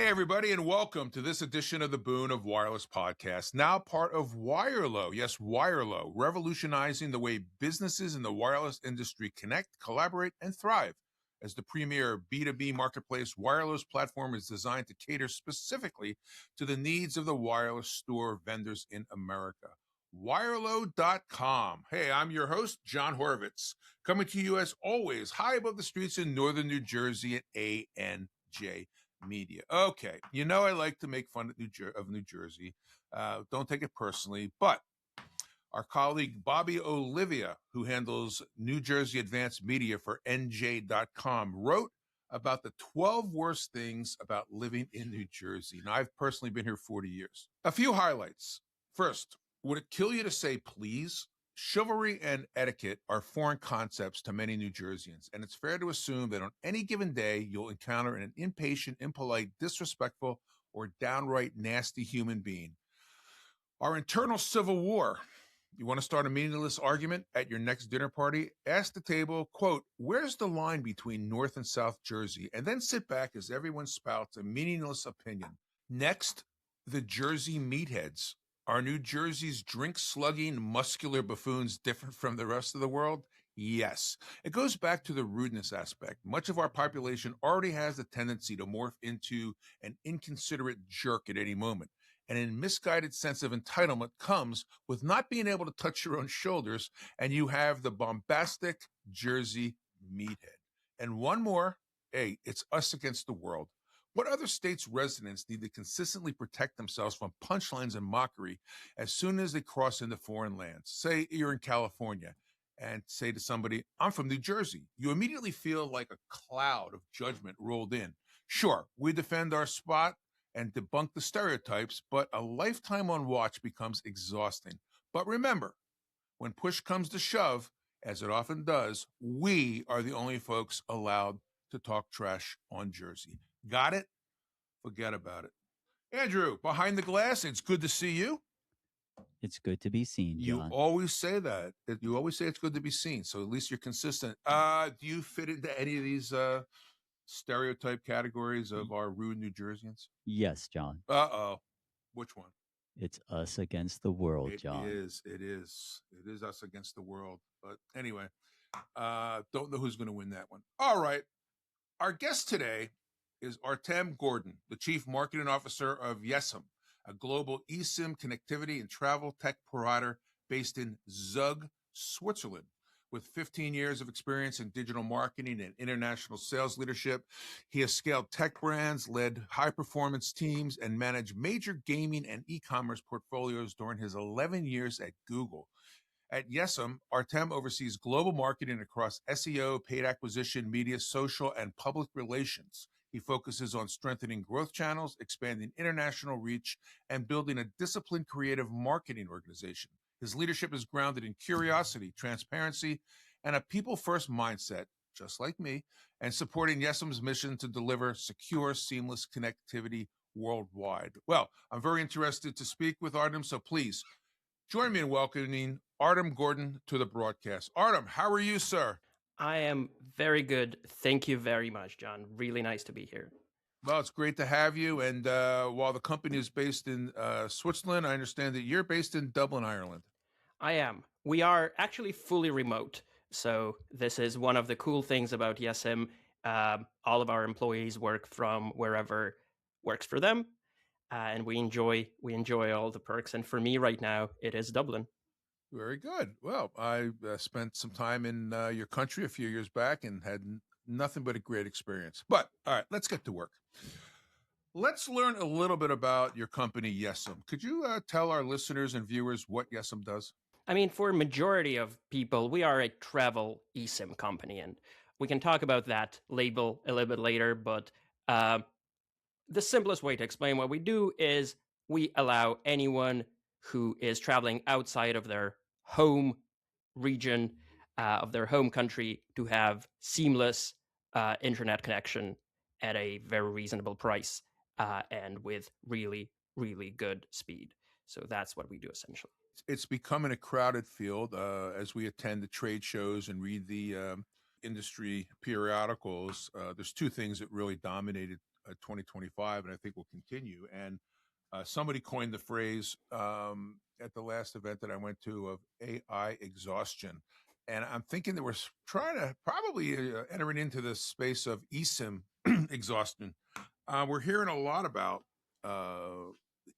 Hey, everybody, and welcome to this edition of the Boon of Wireless Podcast, now part of Wirelo. Yes, Wirelo, revolutionizing the way businesses in the wireless industry connect, collaborate, and thrive. As the premier B2B marketplace, Wirelo's platform is designed to cater specifically to the needs of the wireless store vendors in America. Wirelo.com. Hey, I'm your host, Jon Horovitz, coming to you as always, high above the streets in northern New Jersey at ANJ Media. Okay, you know I like to make fun of New Jersey. Don't take it personally, but our colleague Bobby Olivia, who handles New Jersey Advanced Media for NJ.com, wrote about the 12 worst things about living in New Jersey. Now, I've personally been here 40 years. A few highlights. First, would it kill you to say please? Chivalry and etiquette are foreign concepts to many New Jerseyans, and it's fair to assume that on any given day, you'll encounter an impatient, impolite, disrespectful, or downright nasty human being. Our internal civil war. You want to start a meaningless argument at your next dinner party? Ask the table, quote, where's the line between North and South Jersey? And then sit back as everyone spouts a meaningless opinion. Next, the Jersey meatheads. Are New Jersey's drink-slugging, muscular buffoons different from the rest of the world? Yes. It goes back to the rudeness aspect. Much of our population already has the tendency to morph into an inconsiderate jerk at any moment. And a misguided sense of entitlement comes with not being able to touch your own shoulders, and you have the bombastic Jersey meathead. And one more, hey, it's us against the world. What other states' residents need to consistently protect themselves from punchlines and mockery as soon as they cross into foreign lands? Say you're in California and say to somebody, I'm from New Jersey. You immediately feel like a cloud of judgment rolled in. Sure, we defend our spot and debunk the stereotypes, but a lifetime on watch becomes exhausting. But remember, when push comes to shove, as it often does, we are the only folks allowed to talk trash on Jersey. Got it? Forget about it. Andrew, behind the glass, it's good to see you. It's good to be seen, Jon. You always say that. You always say it's good to be seen, so at least you're consistent. Do you fit into any of these stereotype categories of our rude New Jerseyans? Yes, Jon. Uh-oh. Which one? It's us against the world, Jon. It is us against the world. But anyway, don't know who's going to win that one. All right. Our guest today is Artem Gordin, the Chief Marketing Officer of Yesim, a global eSIM connectivity and travel tech provider based in Zug, Switzerland. With 15 years of experience in digital marketing and international sales leadership, he has scaled tech brands, led high-performance teams, and managed major gaming and e-commerce portfolios during his 11 years at Google. At Yesim, Artem oversees global marketing across SEO, paid acquisition, media, social, and public relations. He focuses on strengthening growth channels, expanding international reach, and building a disciplined creative marketing organization. His leadership is grounded in curiosity, transparency, and a people-first mindset, just like me, and supporting Yesim's mission to deliver secure, seamless connectivity worldwide. Well, I'm very interested to speak with Artem, so please join me in welcoming Artem Gordin to the broadcast. Artem, how are you, sir? I am very good. Thank you very much, Jon. Really nice to be here. Well, it's great to have you. And while the company is based in Switzerland, I understand that you're based in Dublin, Ireland. I am. We are actually fully remote. So this is one of the cool things about Yesim. All of our employees work from wherever works for them. And we enjoy all the perks. And for me right now, it is Dublin. Very good. Well, I spent some time in your country a few years back and had nothing but a great experience. But all right, let's get to work. Let's learn a little bit about your company, Yesim. Could you tell our listeners and viewers what Yesim does? I mean, for a majority of people, we are a travel eSIM company, and we can talk about that label a little bit later. But the simplest way to explain what we do is we allow anyone who is traveling outside of their home region, of their home country, to have seamless internet connection at a very reasonable price and with really, really good speed. So that's what we do essentially. It's becoming a crowded field as we attend the trade shows and read the industry periodicals. There's two things that really dominated 2025, and I think will continue. And somebody coined the phrase at the last event that I went to of AI exhaustion. And I'm thinking that we're trying to probably entering into the space of eSIM exhaustion. We're hearing a lot about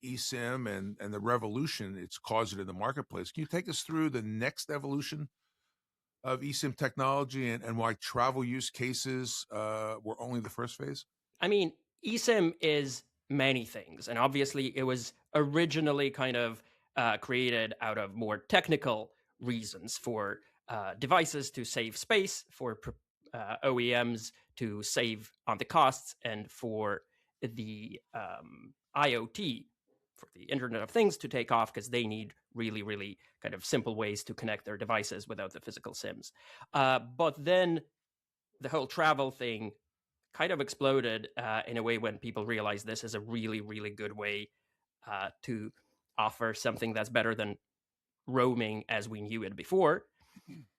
eSIM and the revolution it's causing in the marketplace. Can you take us through the next evolution of eSIM technology and why travel use cases were only the first phase? I mean, eSIM is many things, and obviously it was originally kind of created out of more technical reasons for devices to save space, for OEMs to save on the costs, and for the IoT, for the Internet of Things to take off, because they need really, really kind of simple ways to connect their devices without the physical SIMs. But then the whole travel thing kind of exploded in a way when people realized this is a really, really good way to offer something that's better than roaming as we knew it before.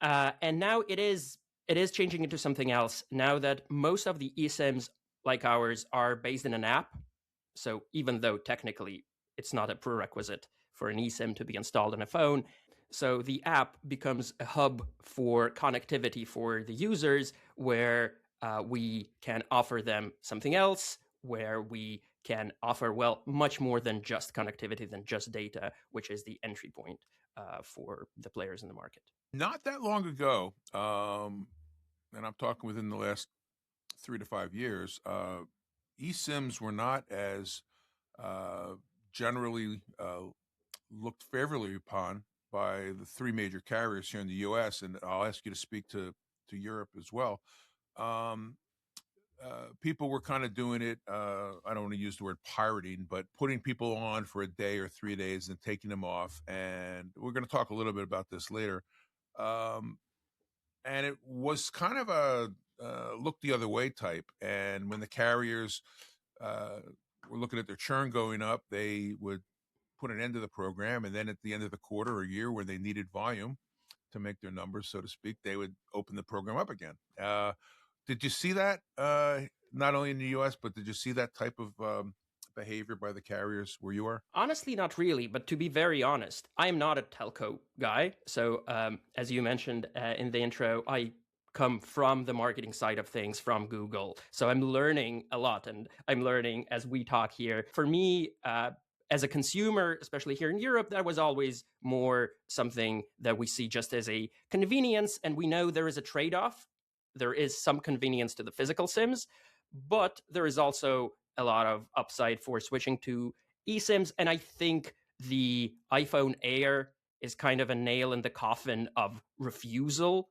And now it is changing into something else now that most of the eSIMs like ours are based in an app. So even though technically it's not a prerequisite for an eSIM to be installed on a phone, so the app becomes a hub for connectivity for the users, where we can offer them something else, where we can offer, well, much more than just connectivity, than just data, which is the entry point for the players in the market. Not that long ago, and I'm talking within the last 3 to 5 years, eSIMs were not as generally looked favorably upon by the 3 major carriers here in the U.S., and I'll ask you to speak to Europe as well. People were kind of doing it, I don't want to use the word pirating, but putting people on for a day or 3 days and taking them off. And we're going to talk a little bit about this later. And it was kind of a look the other way type. And when the carriers were looking at their churn going up, they would put an end to the program. And then at the end of the quarter or year, where they needed volume to make their numbers, so to speak, they would open the program up again. Did you see that not only in the U.S., but did you see that type of behavior by the carriers where you are? Honestly, not really. But to be very honest, I am not a telco guy. So as you mentioned in the intro, I come from the marketing side of things from Google. So I'm learning a lot, and I'm learning as we talk here. For me, as a consumer, especially here in Europe, that was always more something that we see just as a convenience. And we know there is a trade-off. There is some convenience to the physical SIMs, but there is also a lot of upside for switching to eSIMs. And I think the iPhone Air is kind of a nail in the coffin of refusal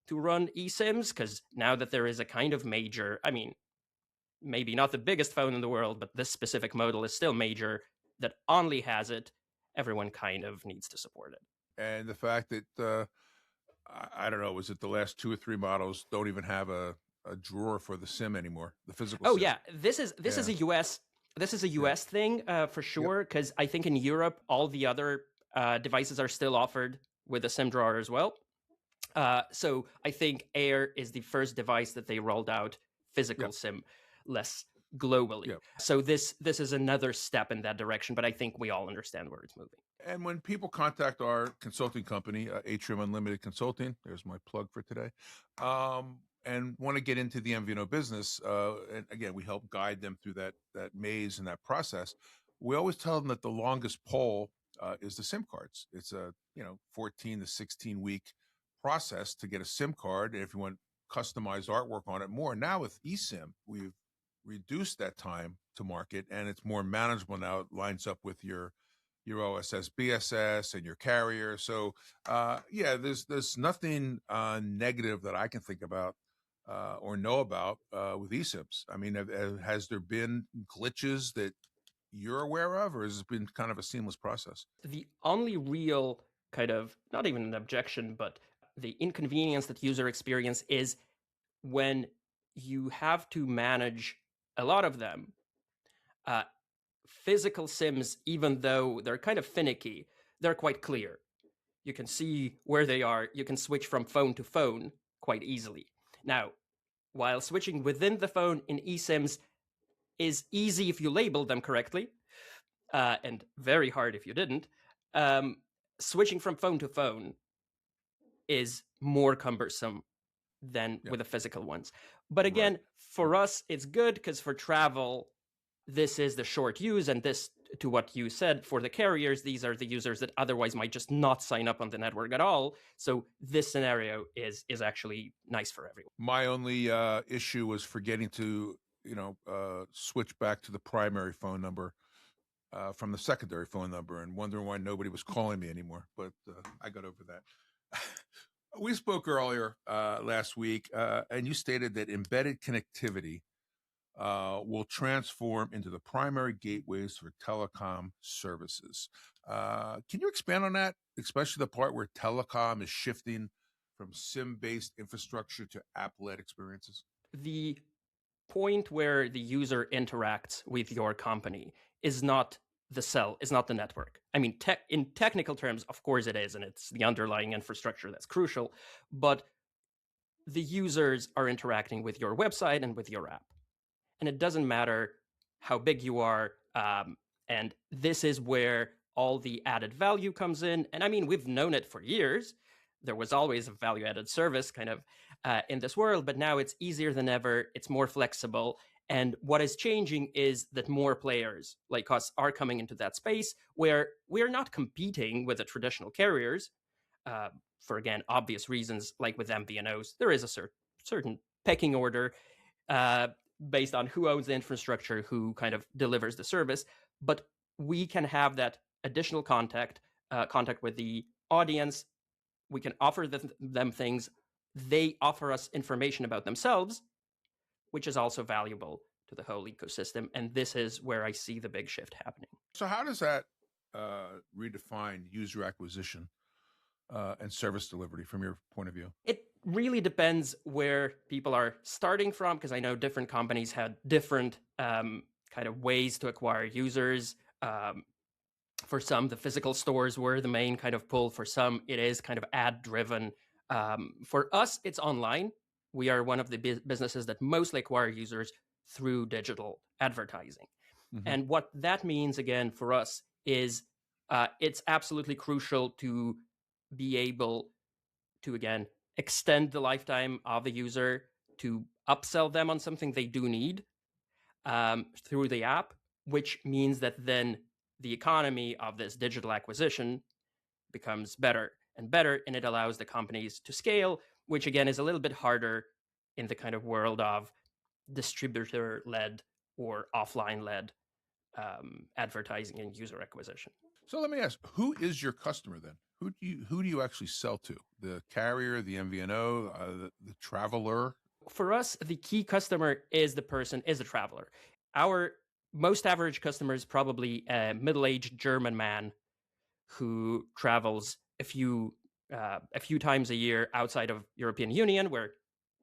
to run eSIMs, because now that there is a kind of major, I mean, maybe not the biggest phone in the world, but this specific model is still major, that only has it, everyone kind of needs to support it. And the fact that I don't know, was it the last 2 or 3 models don't even have a drawer for the SIM anymore, the physical SIM? Yeah, this is a US thing for sure, because I think in Europe all the other devices are still offered with a SIM drawer as well. So I think Air is the first device that they rolled out physical SIM less globally. So this is another step in that direction, but I think we all understand where it's moving. And when people contact our consulting company, Atrium Unlimited Consulting, there's my plug for today, and want to get into the MVNO business, and again, we help guide them through that maze and that process. We always tell them that the longest pole is the SIM cards. It's a 14 to 16 week process to get a SIM card. And if you want customized artwork on it more, now with eSIM, we've reduced that time to market, and it's more manageable now. It lines up with your OSS, BSS, and your carrier. So, there's nothing negative that I can think about or know about with eSIMs. I mean, has there been glitches that you're aware of, or has it been kind of a seamless process? The only real kind of, not even an objection, but the inconvenience that user experience is when you have to manage a lot of them. Physical SIMs, even though they're kind of finicky, they're quite clear. You can see where they are. You can switch from phone to phone quite easily. Now, while switching within the phone in eSIMs, is easy if you label them correctly, and very hard if you didn't. Switching from phone to phone is more cumbersome than with the physical ones. But again, for us, it's good because for travel, this is the short use, and this, to what you said, for the carriers, these are the users that otherwise might just not sign up on the network at all. So this scenario is actually nice for everyone. My only issue was forgetting to, switch back to the primary phone number from the secondary phone number and wondering why nobody was calling me anymore. But I got over that. We spoke earlier last week, and you stated that embedded connectivity will transform into the primary gateways for telecom services. Can you expand on that, especially the part where telecom is shifting from SIM-based infrastructure to app-led experiences? The point where the user interacts with your company is not the cell, is not the network. I mean, in technical terms, of course it is, and it's the underlying infrastructure that's crucial, but the users are interacting with your website and with your app. And it doesn't matter how big you are, and this is where all the added value comes in. And I mean, we've known it for years. There was always a value-added service kind of in this world, but now it's easier than ever. It's more flexible. And what is changing is that more players like us are coming into that space where we're not competing with the traditional carriers for, again, obvious reasons, like with MVNOs. There is a certain pecking order based on who owns the infrastructure, who kind of delivers the service. But we can have that additional contact with the audience. We can offer them things. They offer us information about themselves, which is also valuable to the whole ecosystem. And this is where I see the big shift happening. So how does that redefine user acquisition and service delivery from your point of view? It really depends where people are starting from, because I know different companies had different kind of ways to acquire users. For some, the physical stores were the main kind of pull. For some, it is kind of ad-driven. For us, it's online. We are one of the businesses that mostly acquire users through digital advertising. Mm-hmm. And what that means, again, for us is it's absolutely crucial to be able to, again, extend the lifetime of the user, to upsell them on something they do need through the app, which means that then the economy of this digital acquisition becomes better and better, and it allows the companies to scale, which again is a little bit harder in the kind of world of distributor-led or offline-led advertising and user acquisition. So let me ask, who is your customer then? Who do you actually sell to? The carrier, the MVNO, the traveler? For us, the key customer is the traveler. Our most average customer is probably a middle-aged German man who travels a few times a year outside of European Union, where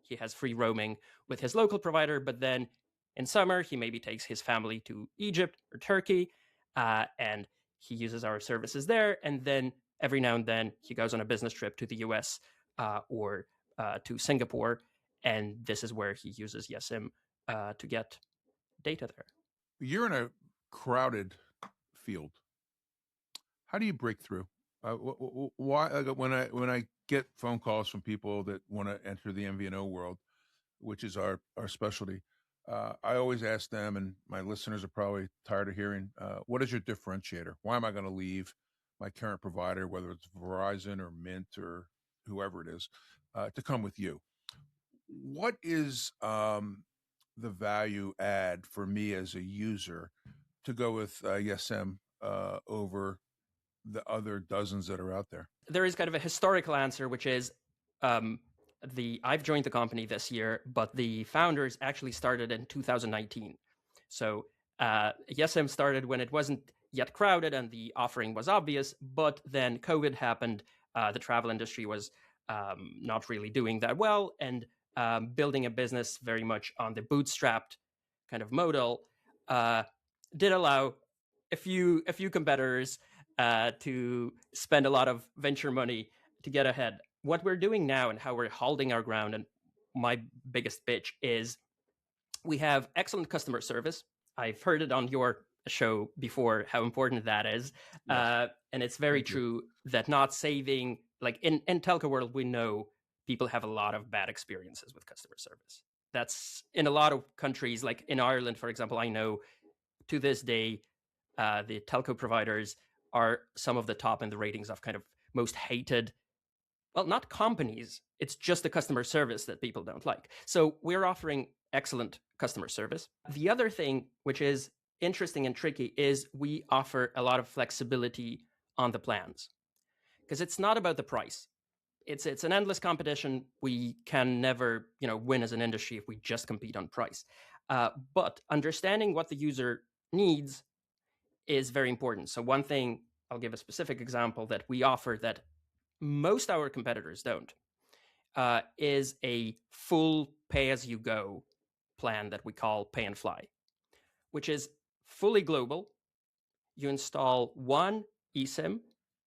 he has free roaming with his local provider. But then in summer, he maybe takes his family to Egypt or Turkey, and he uses our services there. And then every now and then, he goes on a business trip to the US or to Singapore, and this is where he uses Yesim to get data there. You're in a crowded field. How do you break through? Why? When I get phone calls from people that want to enter the MVNO world, which is our specialty, I always ask them, and my listeners are probably tired of hearing, what is your differentiator? Why am I going to leave my current provider, whether it's Verizon or Mint or whoever it is, to come with you? What is the value add for me as a user to go with Yesim over the other dozens that are out there? There is kind of a historical answer, which is I've joined the company this year, but the founders actually started in 2019. So Yesim started when it wasn't yet crowded and the offering was obvious, but then COVID happened. The travel industry was not really doing that well, and building a business very much on the bootstrapped kind of model did allow a few competitors to spend a lot of venture money to get ahead. What we're doing now and how we're holding our ground, and my biggest pitch is we have excellent customer service. I've heard it on your show before, how important that is. Yes. And it's very Thank you. true that not saving, like in telco world, we know people have a lot of bad experiences with customer service. That's in a lot of countries, like in Ireland, for example, I know to this day, the telco providers are some of the top in the ratings of kind of most hated, well, not companies, it's just the customer service that people don't like. So we're offering excellent customer service. The other thing, which is interesting and tricky, is we offer a lot of flexibility on the plans, because it's not about the price. It's an endless competition. We can never, win as an industry if we just compete on price. But understanding what the user needs is very important. So one thing, I'll give a specific example that we offer that most our competitors don't, is a full pay-as-you-go plan that we call Pay and Fly, which is fully global. You install one eSIM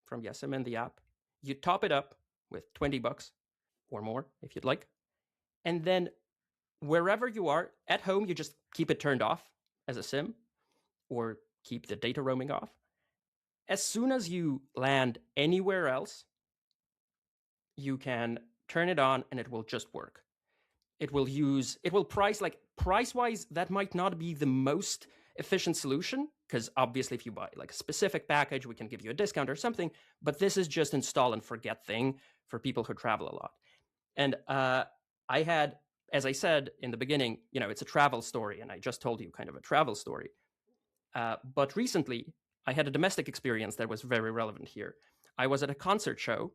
from Yesim in the app. You top it up with $20 or more if you'd like. And then wherever you are at home, you just keep it turned off as a SIM or keep the data roaming off. As soon as you land anywhere else, you can turn it on and it will just work. It will price-wise, that might not be the most efficient solution, because obviously if you buy like a specific package, we can give you a discount or something, but this is just install and forget thing for people who travel a lot. And I had, as I said in the beginning, it's a travel story, and I just told you kind of a travel story. But recently, I had a domestic experience that was very relevant here. I was at a concert show,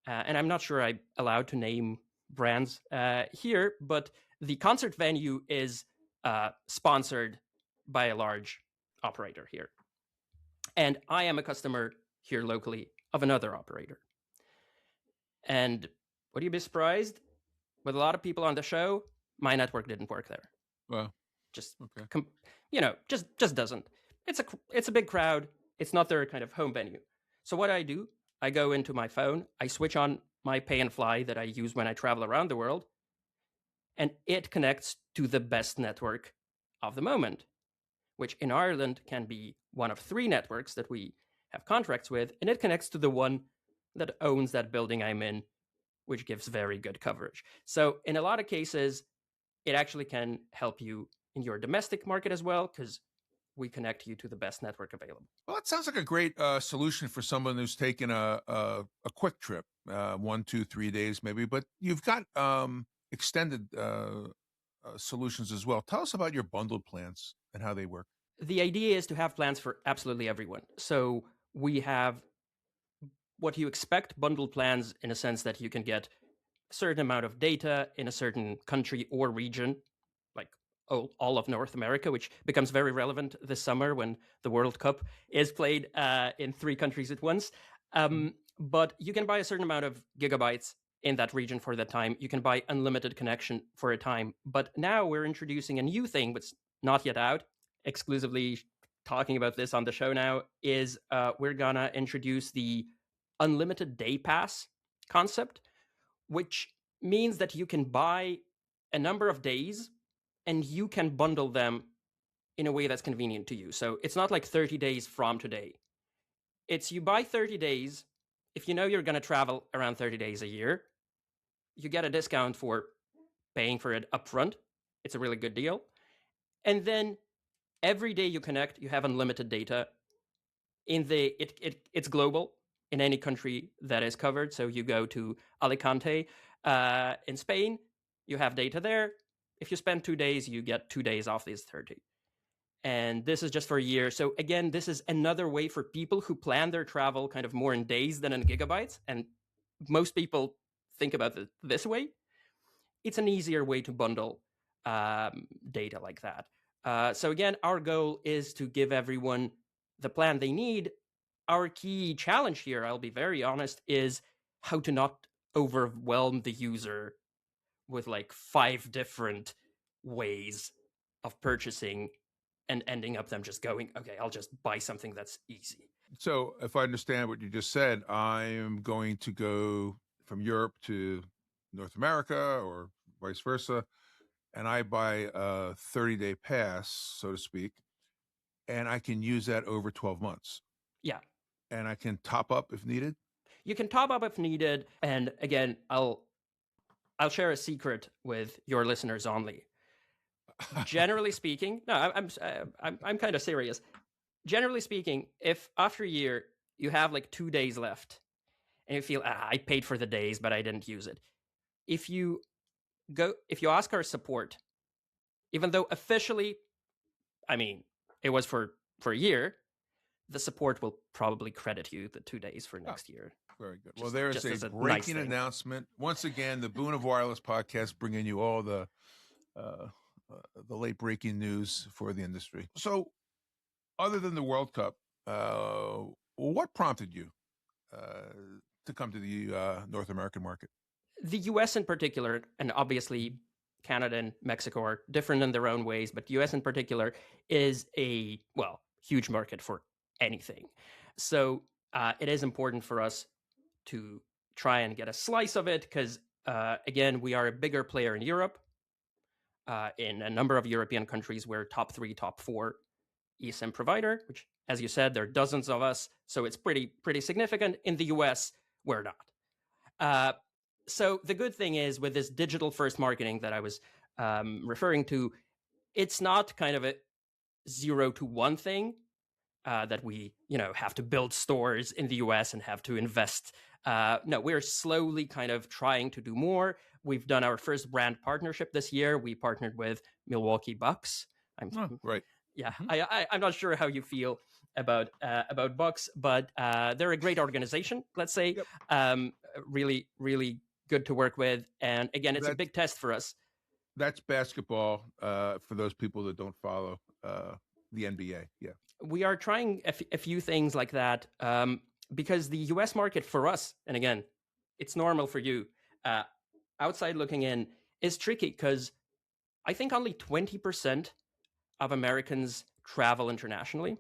and I'm not sure I'm allowed to name brands here, but the concert venue is sponsored by a large operator here. And I am a customer here locally of another operator. And would you be surprised? With a lot of people on the show, my network didn't work there. Well, just okay. Just doesn't. It's a big crowd. It's not their kind of home venue. So what I do, I go into my phone, I switch on my Pay and Fly that I use when I travel around the world, and it connects to the best network of the moment, which in Ireland can be one of 3 networks that we have contracts with, and it connects to the one that owns that building I'm in, which gives very good coverage. So in a lot of cases, it actually can help you in your domestic market as well, because we connect you to the best network available. Well, it sounds like a great solution for someone who's taken a quick trip, 1, 2, 3 days maybe, but you've got extended solutions as well. Tell us about your bundled plans and how they work. The idea is to have plans for absolutely everyone. So we have what you expect bundled plans, in a sense that you can get a certain amount of data in a certain country or region, like all of North America, which becomes very relevant this summer when the World Cup is played in 3 countries at once. But you can buy a certain amount of gigabytes in that region for that time. You can buy unlimited connection for a time. But now we're introducing a new thing, which is not yet out, exclusively talking about this on the show now, is we're gonna introduce the unlimited day pass concept, which means that you can buy a number of days and you can bundle them in a way that's convenient to you. So it's not like 30 days from today. It's you buy 30 days. If you know you're going to travel around 30 days a year, you get a discount for paying for it upfront. It's a really good deal. And then every day you connect, you have unlimited data. It's global in any country that is covered. So you go to Alicante in Spain, you have data there. If you spend 2 days, you get 2 days off these 30. And this is just for a year. So again, this is another way for people who plan their travel kind of more in days than in gigabytes. And most people think about it this way. It's an easier way to bundle data like that. So again, our goal is to give everyone the plan they need. Our key challenge here, I'll be very honest, is how to not overwhelm the user with like 5 different ways of purchasing and ending up them just going, okay, I'll just buy something that's easy. So if I understand what you just said, I am going to go from Europe to North America or vice versa. and I buy a 30-day pass, so to speak, and I can use that over 12 months. Yeah. And I can top up if needed? You can top up if needed. And again, I'll share a secret with your listeners only. Generally speaking, no, I'm kind of serious. Generally speaking, if after a year you have like 2 days left and you feel, I paid for the days, but I didn't use it. If you ask our support, even though officially, I mean, it was for a year, the support will probably credit you the 2 days for next year. Very good. Well, there's a breaking nice announcement. Once again, the Boon of Wireless Podcast bringing you all the late breaking news for the industry. So, other than the World Cup, what prompted you to come to the North American market? The U.S. in particular, and obviously Canada and Mexico are different in their own ways, but U.S. in particular is a, huge market for anything. So it is important for us to try and get a slice of it because, again, we are a bigger player in Europe. In a number of European countries, we're top 3, top 4 eSIM provider, which, as you said, there are dozens of us. So it's pretty significant. In the US, we're not. So the good thing is with this digital first marketing that I was referring to, it's not kind of a 0 to 1 thing that we, have to build stores in the US and have to invest. No, we're slowly kind of trying to do more. We've done our first brand partnership this year. We partnered with Milwaukee Bucks. Right. Yeah, I'm not sure how you feel about Bucks, but they're a great organization, let's say. Yep. Really, really good to work with. And again, it's a big test for us. That's basketball for those people that don't follow the NBA. Yeah. We are trying a few things like that because the US market for us, and again, it's normal for you, outside looking in, is tricky because I think only 20% of Americans travel internationally,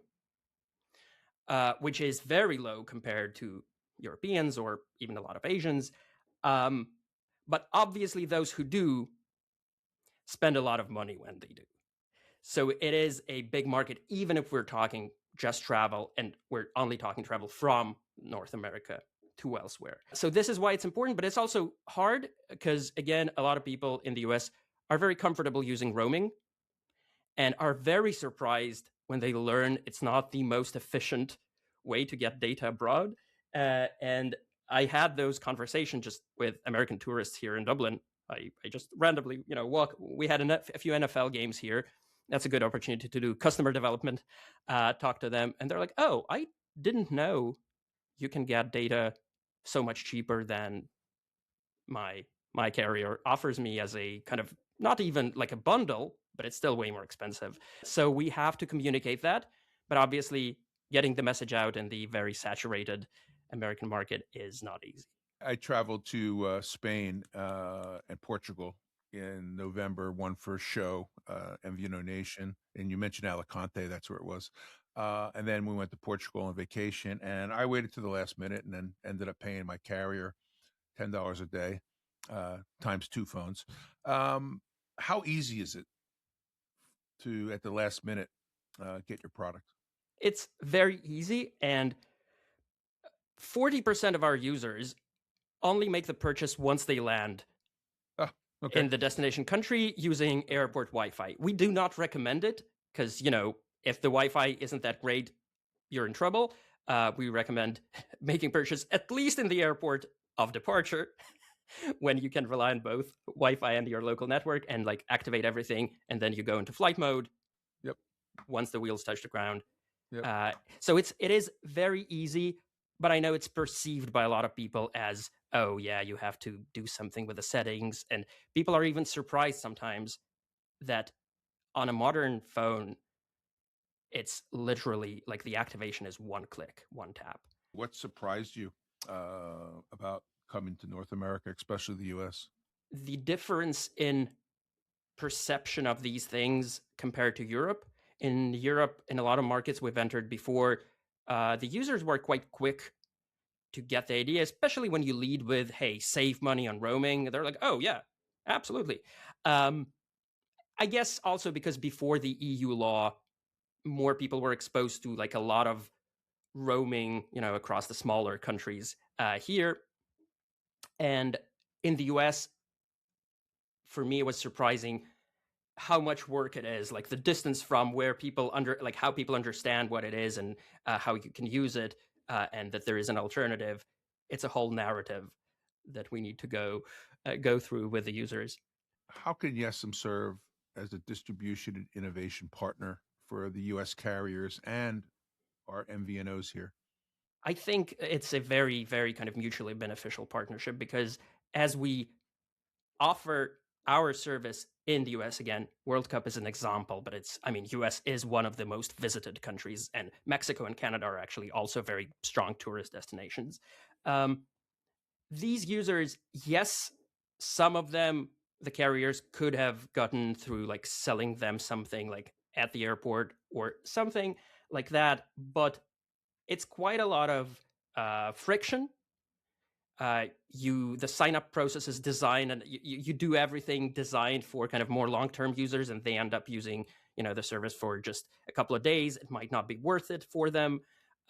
which is very low compared to Europeans or even a lot of Asians. But obviously those who do spend a lot of money when they do. So it is a big market, even if we're talking just travel and we're only talking travel from North America to elsewhere. So this is why it's important, but it's also hard because, again, a lot of people in the US are very comfortable using roaming and are very surprised when they learn it's not the most efficient way to get data abroad. And I had those conversations just with American tourists here in Dublin. I just randomly, we had a few NFL games here. That's a good opportunity to do customer development, talk to them. And they're like, oh, I didn't know you can get data so much cheaper than my carrier offers me as a kind of, not even like a bundle, but it's still way more expensive. So we have to communicate that. But obviously, getting the message out in the very saturated American market is not easy. I traveled to Spain and Portugal in November, one for a show, MVNO Nation. And you mentioned Alicante, that's where it was. And then we went to Portugal on vacation, and I waited to the last minute and then ended up paying my carrier $10 a day, times 2 phones. How easy is it to, at the last minute, get your product? It's very easy, and 40% of our users only make the purchase once they land in the destination country using airport Wi-Fi. We do not recommend it because, if the Wi-Fi isn't that great, you're in trouble. We recommend making purchase at least in the airport of departure when you can rely on both Wi-Fi and your local network and like activate everything. And then you go into flight mode. Yep. Once the wheels touch the ground. Yep. So it is very easy, but I know it's perceived by a lot of people as, oh yeah, you have to do something with the settings. And people are even surprised sometimes that on a modern phone, it's literally like the activation is one click, one tap. What surprised you about coming to North America, especially the US? The difference in perception of these things compared to Europe. In Europe, in a lot of markets we've entered before, the users were quite quick to get the idea, especially when you lead with, hey, save money on roaming. They're like, oh, yeah, absolutely. I guess also because before the EU law, more people were exposed to like a lot of roaming, across the smaller countries here. And in the US, for me, it was surprising how much work it is, like the distance from where people how people understand what it is and how you can use it, and that there is an alternative. It's a whole narrative that we need to go through with the users. How can Yesim serve as a distribution and innovation partner for the U.S. carriers and our MVNOs here? I think it's a very, very kind of mutually beneficial partnership, because as we offer our service in the US, again, World Cup is an example, but US is one of the most visited countries, and Mexico and Canada are actually also very strong tourist destinations. These users, yes, some of them, the carriers could have gotten through like selling them something like at the airport or something like that, but it's quite a lot of friction. The sign up process is designed, and you do everything designed for kind of more long-term users, and they end up using the service for just a couple of days. It might not be worth it for them.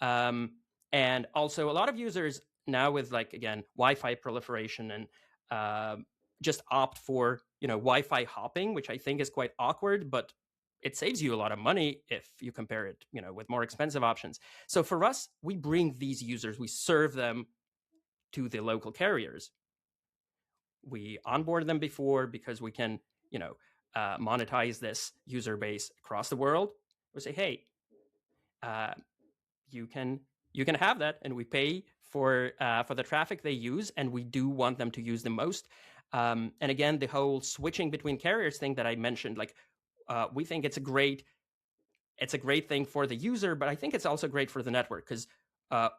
And also a lot of users now, with like, again, Wi-Fi proliferation, and just opt for Wi-Fi hopping, which I think is quite awkward, but it saves you a lot of money if you compare it with more expensive options. So for us, we bring these users, we serve them to the local carriers. We onboard them before because we can, monetize this user base across the world. We say, hey, you can have that, and we pay for the traffic they use, and we do want them to use the most. And again, the whole switching between carriers thing that I mentioned, like we think it's a great thing for the user, but I think it's also great for the network, because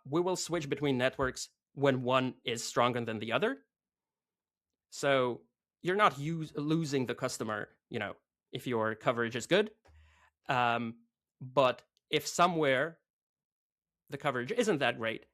we will switch between networks when one is stronger than the other. So you're not losing the customer, if your coverage is good. But if somewhere the coverage isn't that great,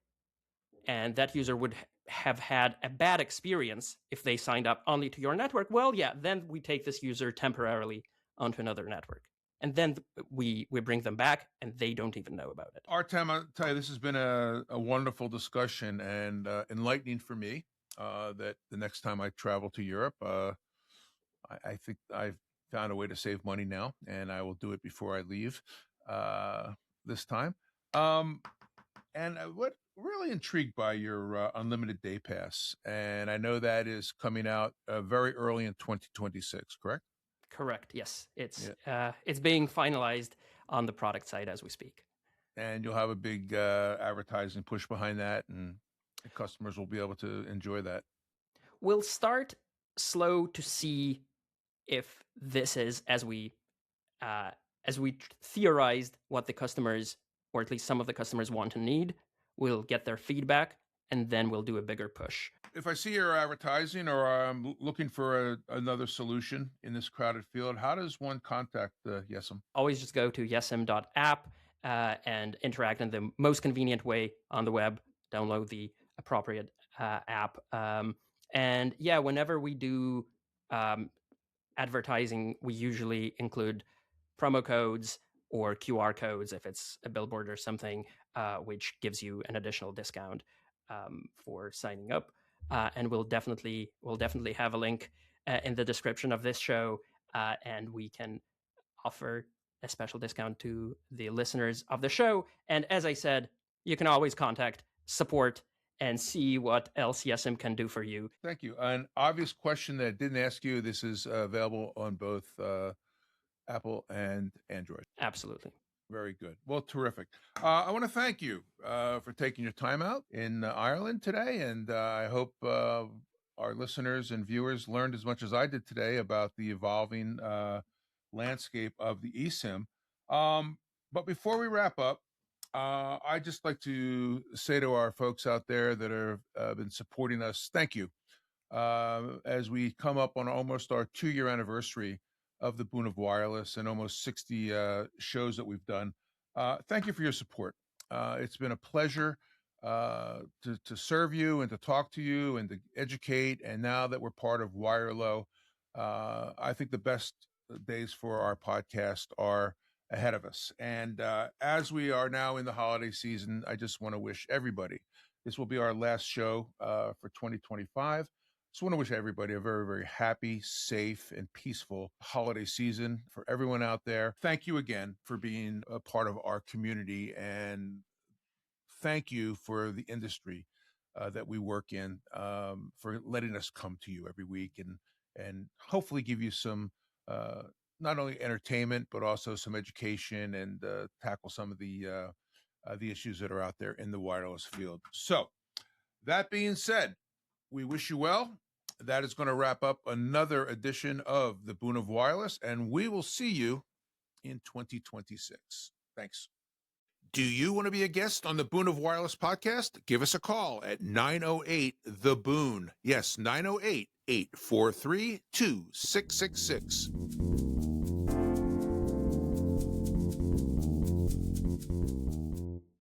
and that user would have had a bad experience if they signed up only to your network, well, yeah, then we take this user temporarily onto another network. And then we bring them back, and they don't even know about it. Artem, I'll tell you, this has been a wonderful discussion and enlightening for me, that the next time I travel to Europe, I think I've found a way to save money now, and I will do it before I leave this time. And what really intrigued by your unlimited day pass, and I know that is coming out very early in 2026, correct? Correct. Yes, it's being finalized on the product side as we speak. And you'll have a big advertising push behind that, and customers will be able to enjoy that. We'll start slow to see if this is as we theorized what the customers, or at least some of the customers, want and need. We'll get their feedback, and then we'll do a bigger push. If I see your advertising, or I'm looking for another solution in this crowded field, how does one contact Yesim? Always just go to yesim.app and interact in the most convenient way on the web. Download the appropriate app. And yeah, whenever we do advertising, we usually include promo codes or QR codes if it's a billboard or something, which gives you an additional discount for signing up. And we'll definitely have a link in the description of this show, and we can offer a special discount to the listeners of the show. And as I said, you can always contact support and see what else Yesim can do for you. Thank you. An obvious question that I didn't ask you, this is available on both Apple and Android. Absolutely. Very good. Well, terrific. I want to thank you for taking your time out in Ireland today, and I hope our listeners and viewers learned as much as I did today about the evolving landscape of the eSIM. But before we wrap up, I'd just like to say to our folks out there that have been supporting us, thank you. As we come up on almost our 2-year anniversary of the Boon of Wireless and almost 60 shows that we've done. Thank you for your support. It's been a pleasure to serve you and to talk to you and to educate. And now that we're part of Wirelo, I think the best days for our podcast are ahead of us. And as we are now in the holiday season, I just want to wish everybody, this will be our last show for 2025. Just want to wish everybody a very, very happy, safe, and peaceful holiday season for everyone out there. Thank you again for being a part of our community, and thank you for the industry that we work in, for letting us come to you every week and hopefully give you some not only entertainment but also some education and tackle some of the issues that are out there in the wireless field. So that being said, we wish you well. That is going to wrap up another edition of the Boon of Wireless, and we will see you in 2026. Thanks. Do you want to be a guest on the Boon of Wireless podcast? Give us a call at 908-THE-BOON. Yes, 908-843-2666.